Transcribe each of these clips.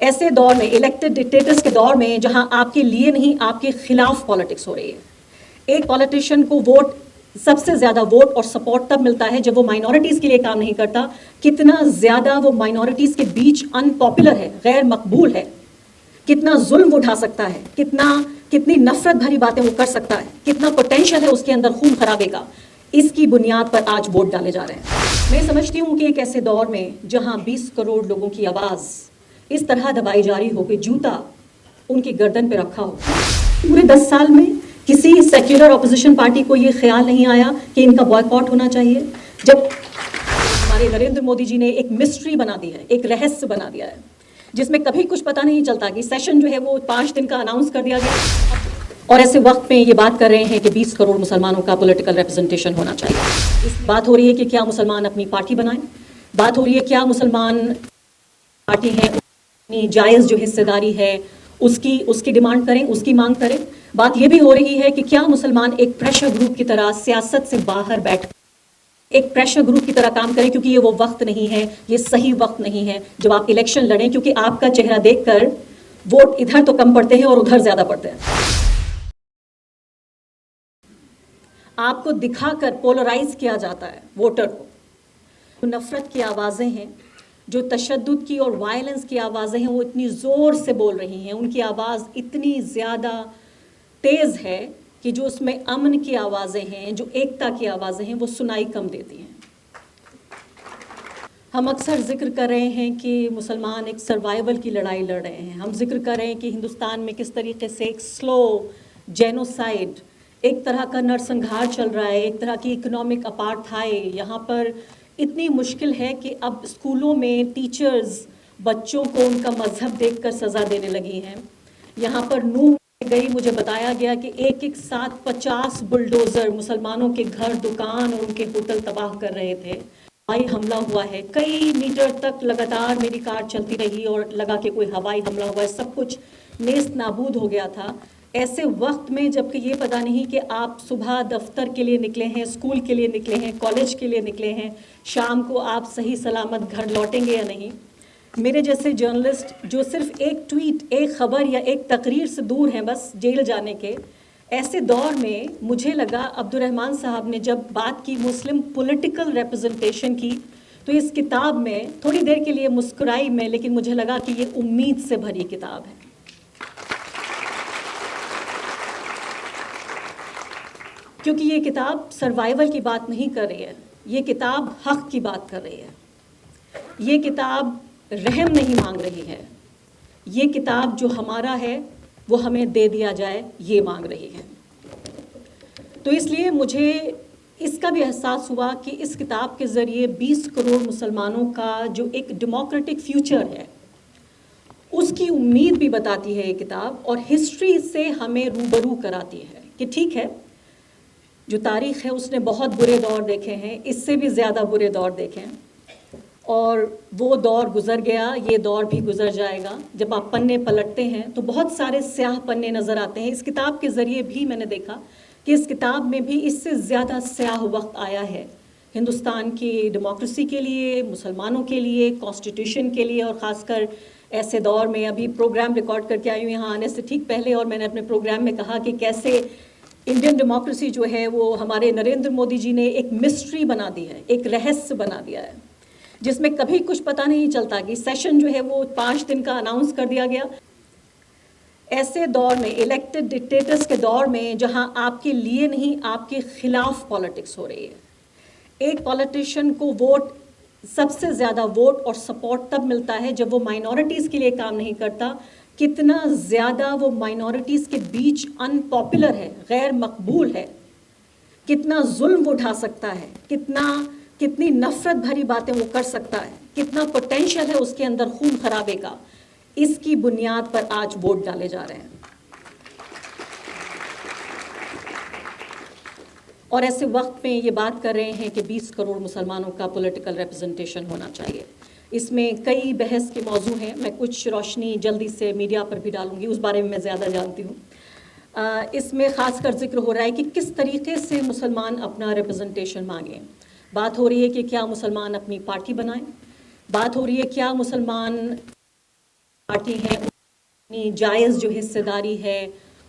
ایسے دور میں الیکٹڈ ڈکٹیٹرز کے دور میں جہاں آپ کے لیے نہیں آپ کے خلاف پالیٹکس ہو رہی ہے، ایک پالیٹیشین کو ووٹ سب سے زیادہ ووٹ اور سپورٹ تب ملتا ہے جب وہ مائنورٹیز کے لیے کام نہیں کرتا. کتنا زیادہ وہ مائنورٹیز کے بیچ ان پاپولر ہے، غیر مقبول ہے، کتنا ظلم اٹھا سکتا ہے، کتنی نفرت بھری باتیں وہ کر سکتا ہے، کتنا پوٹینشیل ہے اس کے اندر خون خرابے کا، اس کی بنیاد پر آج ووٹ ڈالے جا رہے ہیں. میں سمجھتی ہوں کہ ایک ایسے دور میں جہاں 20 کروڑ لوگوں کی آواز اس طرح دبائی جا رہی ہو کہ جوتا ان کی گردن پہ رکھا ہو، پورے 10 سال میں کسی سیکولر اپوزیشن پارٹی کو یہ خیال نہیں آیا کہ ان کا بوائکاٹ ہونا چاہیے، جب ہمارے نریندر مودی جی نے ایک مسٹری بنا دی ہے، ایک رہسیہ بنا دیا ہے جس میں کبھی کچھ پتہ نہیں چلتا کہ سیشن جو ہے وہ 5 دن کا اناؤنس کر دیا گیا، اور ایسے وقت میں یہ بات کر رہے ہیں کہ 20 کروڑ مسلمانوں کا پولیٹیکل ریپرزنٹیشن ہونا چاہیے. بات ہو رہی ہے کہ کیا مسلمان اپنی پارٹی بنائیں، بات ہو رہی ہے کیا مسلمان پارٹی ہیں اپنی جائز جو حصے داری ہے اس کی ڈیمانڈ کریں، اس کی مانگ کریں. بات یہ بھی ہو رہی ہے کہ کیا مسلمان ایک پریشر گروپ کی طرح سیاست سے باہر بیٹھ ایک پریشر گروپ کی طرح کام کریں، کیونکہ یہ وہ وقت نہیں ہے، یہ صحیح وقت نہیں ہے جب آپ الیکشن لڑیں، کیونکہ آپ کا چہرہ دیکھ کر ووٹ ادھر تو کم پڑتے ہیں اور ادھر زیادہ پڑتے ہیں. آپ کو دکھا کر پولرائز کیا جاتا ہے ووٹر کو. نفرت کی آوازیں ہیں، جو تشدد کی اور وائلنس کی آوازیں ہیں، وہ اتنی زور سے بول رہی ہیں، ان کی آواز اتنی زیادہ تیز ہے کہ جو اس میں امن کی آوازیں ہیں، جو ایکتا کی آوازیں ہیں، وہ سنائی کم دیتی ہیں. ہم اکثر ذکر کر رہے ہیں کہ مسلمان ایک سروائیول کی لڑائی لڑ رہے ہیں، ہم ذکر کر رہے ہیں کہ ہندوستان میں کس طریقے سے ایک سلو جینوسائڈ، ایک طرح کا نرسنگھار چل رہا ہے، ایک طرح کی اکنامک اپارتھائڈ. یہاں پر اتنی مشکل ہے کہ اب اسکولوں میں ٹیچرز بچوں کو ان کا مذہب دیکھ کر سزا دینے لگی ہیں. یہاں پر نوح گئی، مجھے بتایا گیا کہ ایک ساتھ 50 بلڈوزر مسلمانوں کے گھر، دکان اور ان کے ہوٹل تباہ کر رہے تھے. ہوائی حملہ ہوا ہے، کئی میٹر تک لگاتار میری کار چلتی رہی اور لگا کہ کوئی ہوائی حملہ ہوا ہے، سب کچھ نیست نابود ہو گیا تھا. ایسے وقت میں جب کہ یہ پتہ نہیں کہ آپ صبح دفتر کے لیے نکلے ہیں، اسکول کے لیے نکلے ہیں، کالج کے لیے نکلے ہیں، شام کو آپ صحیح سلامت گھر لوٹیں گے یا نہیں. میرے جیسے جرنلسٹ جو صرف ایک ٹویٹ، ایک خبر یا ایک تقریر سے دور ہیں بس جیل جانے کے، ایسے دور میں مجھے لگا عبد الرحمن صاحب نے جب بات کی مسلم پولیٹیکل ریپرزنٹیشن کی، تو اس کتاب میں تھوڑی دیر کے لیے مسکرائی میں، لیکن مجھے لگا کہ یہ امید سے بھری کتاب ہے. کیونکہ یہ کتاب سروائیول کی بات نہیں کر رہی ہے، یہ کتاب حق کی بات کر رہی ہے. یہ کتاب رحم نہیں مانگ رہی ہے، یہ کتاب جو ہمارا ہے وہ ہمیں دے دیا جائے یہ مانگ رہی ہے. تو اس لیے مجھے اس کا بھی احساس ہوا کہ اس کتاب کے ذریعے 20 کروڑ مسلمانوں کا جو ایک ڈیموکریٹک فیوچر ہے اس کی امید بھی بتاتی ہے یہ کتاب، اور ہسٹری سے ہمیں روبرو کراتی ہے کہ ٹھیک ہے، جو تاریخ ہے اس نے بہت برے دور دیکھے ہیں، اس سے بھی زیادہ برے دور دیکھے ہیں، اور وہ دور گزر گیا، یہ دور بھی گزر جائے گا. جب آپ پنے پلٹتے ہیں تو بہت سارے سیاہ پنے نظر آتے ہیں. اس کتاب کے ذریعے بھی میں نے دیکھا کہ اس کتاب میں بھی اس سے زیادہ سیاہ وقت آیا ہے ہندوستان کی ڈیموکریسی کے لیے، مسلمانوں کے لیے، کانسٹیٹیوشن کے لیے، اور خاص کر ایسے دور میں. ابھی پروگرام ریکارڈ کر کے آئی ہوں یہاں آنے سے ٹھیک پہلے، اور میں نے اپنے پروگرام میں کہا کہ کیسے انڈین ڈیموکریسی جو ہے وہ ہمارے نریندر مودی جی نے ایک مسٹری بنا دی ہے، ایک رہسیہ بنا دیا ہے جس میں کبھی کچھ پتہ نہیں چلتا کہ سیشن جو ہے وہ 5 دن کا اناؤنس کر دیا گیا. ایسے دور میں الیکٹڈ ڈکٹیٹرز کے دور میں جہاں آپ کے لیے نہیں آپ کے خلاف پالیٹکس ہو رہی ہے، ایک پالیٹیشین کو ووٹ سب سے زیادہ ووٹ اور سپورٹ تب ملتا ہے جب وہ مائنورٹیز کے لیے کام نہیں کرتا. کتنا زیادہ وہ مائنورٹیز کے بیچ ان پاپولر ہے، غیر مقبول ہے، کتنا ظلم اٹھا سکتا ہے، کتنی نفرت بھری باتیں وہ کر سکتا ہے، کتنا پوٹینشیل ہے اس کے اندر خون خرابے کا، اس کی بنیاد پر آج ووٹ ڈالے جا رہے ہیں. اور ایسے وقت میں یہ بات کر رہے ہیں کہ 20 کروڑ مسلمانوں کا پولیٹیکل ریپرزنٹیشن ہونا چاہیے. اس میں کئی بحث کے موضوع ہیں، میں کچھ روشنی جلدی سے میڈیا پر بھی ڈالوں گی، اس بارے میں میں زیادہ جانتی ہوں. اس میں خاص کر ذکر ہو رہا ہے کہ کس طریقے سے مسلمان اپنا ریپرزنٹیشن مانگیں. بات ہو رہی ہے کہ کیا مسلمان اپنی پارٹی بنائیں، بات ہو رہی ہے کیا مسلمان پارٹی ہیں اپنی جائز جو حصے داری ہے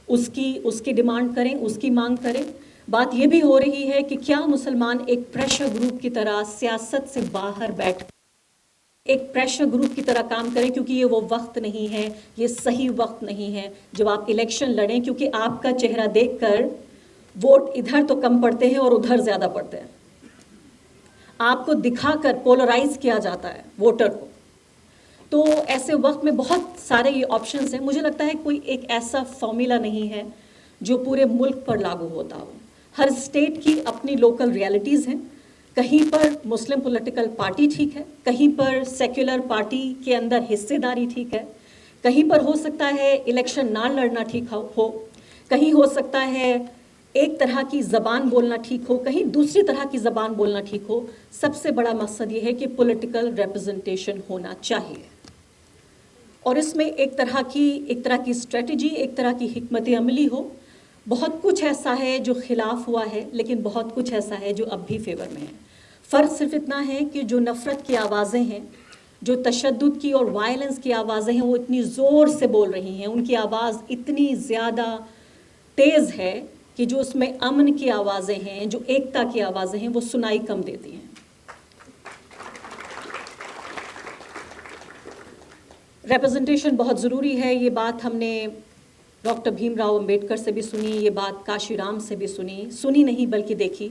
اس کی ڈیمانڈ کریں، اس کی مانگ کریں. بات یہ بھی ہو رہی ہے کہ کیا مسلمان ایک پریشر گروپ کی طرح سیاست سے باہر بیٹھ ایک پریشر گروپ کی طرح کام کریں، کیونکہ یہ وہ وقت نہیں ہے، یہ صحیح وقت نہیں ہے جب آپ الیکشن لڑیں، کیونکہ آپ کا چہرہ دیکھ کر ووٹ ادھر تو کم پڑتے ہیں اور ادھر زیادہ پڑتے ہیں. آپ کو دکھا کر پولرائز کیا جاتا ہے ووٹر کو. تو ایسے وقت میں بہت سارے یہ آپشنز ہیں. مجھے لگتا ہے کوئی ایک ایسا فارمولا نہیں ہے جو پورے ملک پر لاگو ہوتا ہو. ہر اسٹیٹ کی اپنی لوکل ریالٹیز ہیں. کہیں پر مسلم پولیٹیکل پارٹی ٹھیک ہے، کہیں پر سیکولر پارٹی کے اندر حصے داری ٹھیک ہے، کہیں پر ہو سکتا ہے الیکشن نہ لڑنا ٹھیک ہو، کہیں ہو سکتا ہے ایک طرح کی زبان بولنا ٹھیک ہو، کہیں دوسری طرح کی زبان بولنا ٹھیک ہو. سب سے بڑا مقصد یہ ہے کہ پولیٹیکل ریپرزنٹیشن ہونا چاہیے، اور اس میں ایک طرح کی اسٹریٹجی، ایک طرح کی حکمت عملی ہو. بہت کچھ ایسا ہے جو خلاف ہوا ہے، لیکن بہت کچھ ایسا ہے جو اب بھی فیور میں ہے. فرق صرف اتنا ہے کہ جو نفرت کی آوازیں ہیں، جو تشدد کی اور وائلنس کی آوازیں ہیں، وہ اتنی زور سے بول رہی ہیں، ان کی آواز اتنی زیادہ تیز ہے کہ جو اس میں امن کی آوازیں ہیں، جو ایکتا کی آوازیں ہیں، وہ سنائی کم دیتی ہیں. ریپرزنٹیشن بہت ضروری ہے. یہ بات ہم نے ڈاکٹر بھیم راؤ امبیڈکر سے بھی سنی، یہ بات کاشی رام سے بھی سنی نہیں بلکہ دیکھی.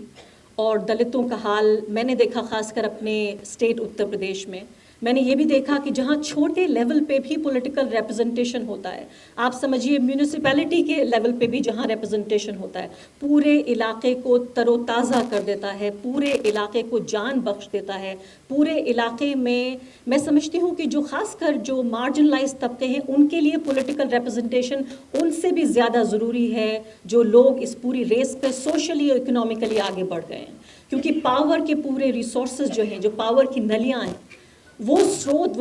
اور دلتوں کا حال میں نے دیکھا، خاص کر اپنے اسٹیٹ اتر پردیش میں. میں نے یہ بھی دیکھا کہ جہاں چھوٹے لیول پہ بھی پولیٹیکل ریپرزنٹیشن ہوتا ہے، آپ سمجھیے میونسپیلٹی کے لیول پہ بھی جہاں ریپرزنٹیشن ہوتا ہے، پورے علاقے کو تر و تازہ کر دیتا ہے، پورے علاقے کو جان بخش دیتا ہے. پورے علاقے میں سمجھتی ہوں کہ جو خاص کر جو مارجنلائز طبقے ہیں، ان کے لیے پولیٹیکل ریپرزنٹیشن ان سے بھی زیادہ ضروری ہے جو لوگ اس پوری ریس پہ سوشلی اور اکنامکلی آگے بڑھ گئے ہیں. کیونکہ پاور کے پورے ریسورسز جو ہیں، جو پاور کی نلیاں ہیں، وہ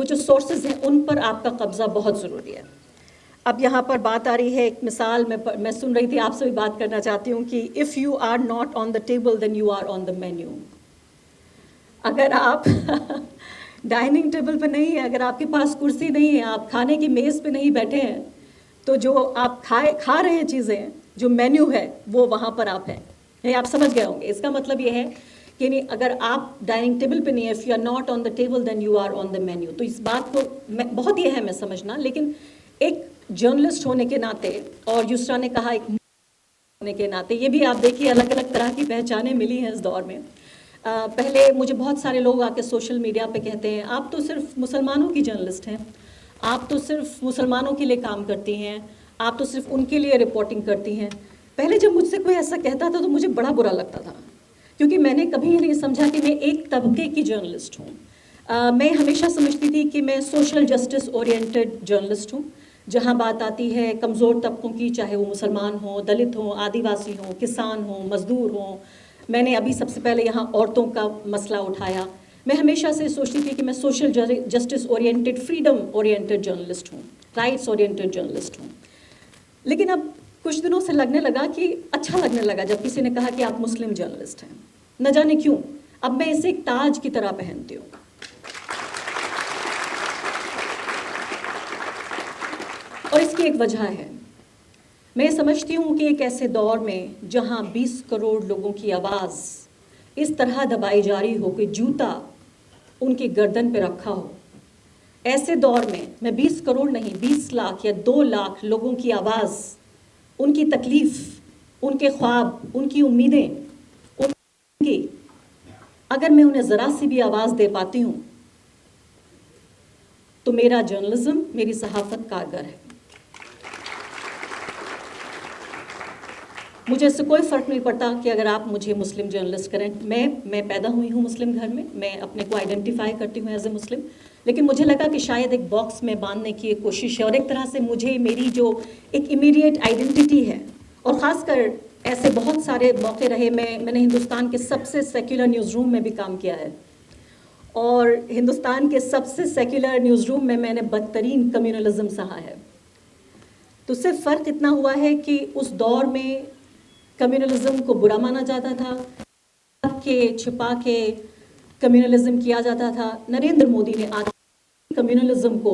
جو سورسز ہیں، ان پر آپ کا قبضہ بہت ضروری ہے. اب یہاں پر بات آ رہی ہے، ایک مثال میں سن رہی تھی، آپ سے بھی بات کرنا چاہتی ہوں کہ if you are not on the table then you are on the menu. اگر آپ ڈائننگ ٹیبل پہ نہیں ہیں، اگر آپ کے پاس کرسی نہیں ہے، آپ کھانے کی میز پہ نہیں بیٹھے ہیں، تو جو آپ کھا رہے ہیں چیزیں، جو مینیو ہے، وہ وہاں پر آپ ہیں. آپ سمجھ گئے ہوں گے. اس کا مطلب یہ ہے کہ اگر آپ ڈائننگ ٹیبل پہ نہیں ہیں، if you are not on the table then you are on the menu. تو اس بات کو بہت ہی اہم ہے سمجھنا. لیکن ایک جرنلسٹ ہونے کے ناطے، اور یسرا نے کہا ایک ہونے کے ناطے، یہ بھی آپ دیکھیے الگ الگ طرح کی پہچانیں ملی ہیں اس دور میں. پہلے مجھے بہت سارے لوگ آ کے سوشل میڈیا پہ کہتے ہیں، آپ تو صرف مسلمانوں کی جرنلسٹ ہیں، آپ تو صرف مسلمانوں کے لیے کام کرتی ہیں، آپ تو صرف ان کے لیے رپورٹنگ کرتی ہیں. پہلے جب مجھ سے کوئی ایسا کہتا تھا تو مجھے بڑا برا لگتا تھا، کیونکہ میں نے کبھی یہ نہیں سمجھا کہ میں ایک طبقے کی جرنلسٹ ہوں. میں ہمیشہ سمجھتی تھی کہ میں سوشل جسٹس اورینٹڈ جرنلسٹ ہوں. جہاں بات آتی ہے کمزور طبقوں کی، چاہے وہ مسلمان ہوں، دلت ہوں، آدیواسی ہوں، کسان ہوں، مزدور ہوں. میں نے ابھی سب سے پہلے یہاں عورتوں کا مسئلہ اٹھایا. میں ہمیشہ سے سوچتی تھی کہ میں social justice oriented, freedom oriented journalist ہوں، رائٹس اورینٹڈ جرنلسٹ ہوں. لیکن اب کچھ دنوں سے لگنے لگا کہ اچھا لگنے لگا جب کسی نے کہا کہ آپ مسلم جرنلسٹ ہیں. نہ جانے کیوں اب میں اسے ایک تاج کی طرح پہنتی ہوں. اور اس کی ایک وجہ ہے. میں سمجھتی ہوں کہ ایک ایسے دور میں جہاں 20 کروڑ لوگوں کی آواز اس طرح دبائی جا رہی ہو کہ جوتا ان کی گردن پہ رکھا ہو، ایسے دور میں 20 کروڑ نہیں، 20 لاکھ یا 2 لاکھ لوگوں کی آواز، ان کی تکلیف، ان کے خواب، ان کی امیدیں، ان کی اگر میں انہیں ذرا سی بھی آواز دے پاتی ہوں تو میرا جرنلزم، میری صحافت کارگر ہے. مجھے اس سے کوئی فرق نہیں پڑتا کہ اگر آپ مجھے مسلم جرنلسٹ کریں. میں پیدا ہوئی ہوں مسلم گھر میں اپنے کو آئیڈینٹیفائی کرتی ہوں ایز اے مسلم. لیکن مجھے لگا کہ شاید ایک باکس میں باندھنے کی ایک کوشش ہے، اور ایک طرح سے مجھے میری جو ایک امیڈیٹ آئیڈینٹی ہے، اور خاص کر ایسے بہت سارے موقع رہے. میں نے ہندوستان کے سب سے سیکولر نیوز روم میں بھی کام کیا ہے، اور ہندوستان کے سب سے سیکولر نیوز روم میں نے بدترین کمیونلزم سہا ہے. تو صرف فرق اتنا ہوا ہے کہ اس دور میں کمیونلزم کو برا مانا جاتا تھا، چھپا کے کمیونلزم کیا جاتا تھا. نریندر مودی نے آج کمیونلزم کو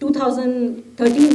2013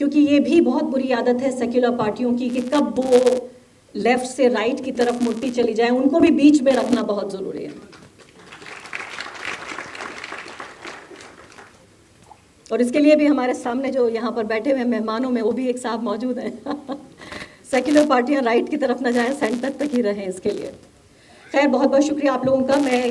کیونکہ یہ بھی بہت بری عادت ہے سیکولر پارٹیوں کی کہ کب وہ لیفٹ سے رائٹ کی طرف مڑتی چلی جائیں، ان کو بھی بیچ میں رکھنا بہت ضروری ہے. اور اس کے لیے بھی ہمارے سامنے جو یہاں پر بیٹھے ہوئے مہمانوں میں وہ بھی ایک صاحب موجود ہیں. سیکولر پارٹیاں رائٹ کی طرف نہ جائیں، سینٹر تک ہی رہیں اس کے لیے. خیر، بہت بہت شکریہ آپ لوگوں کا. میں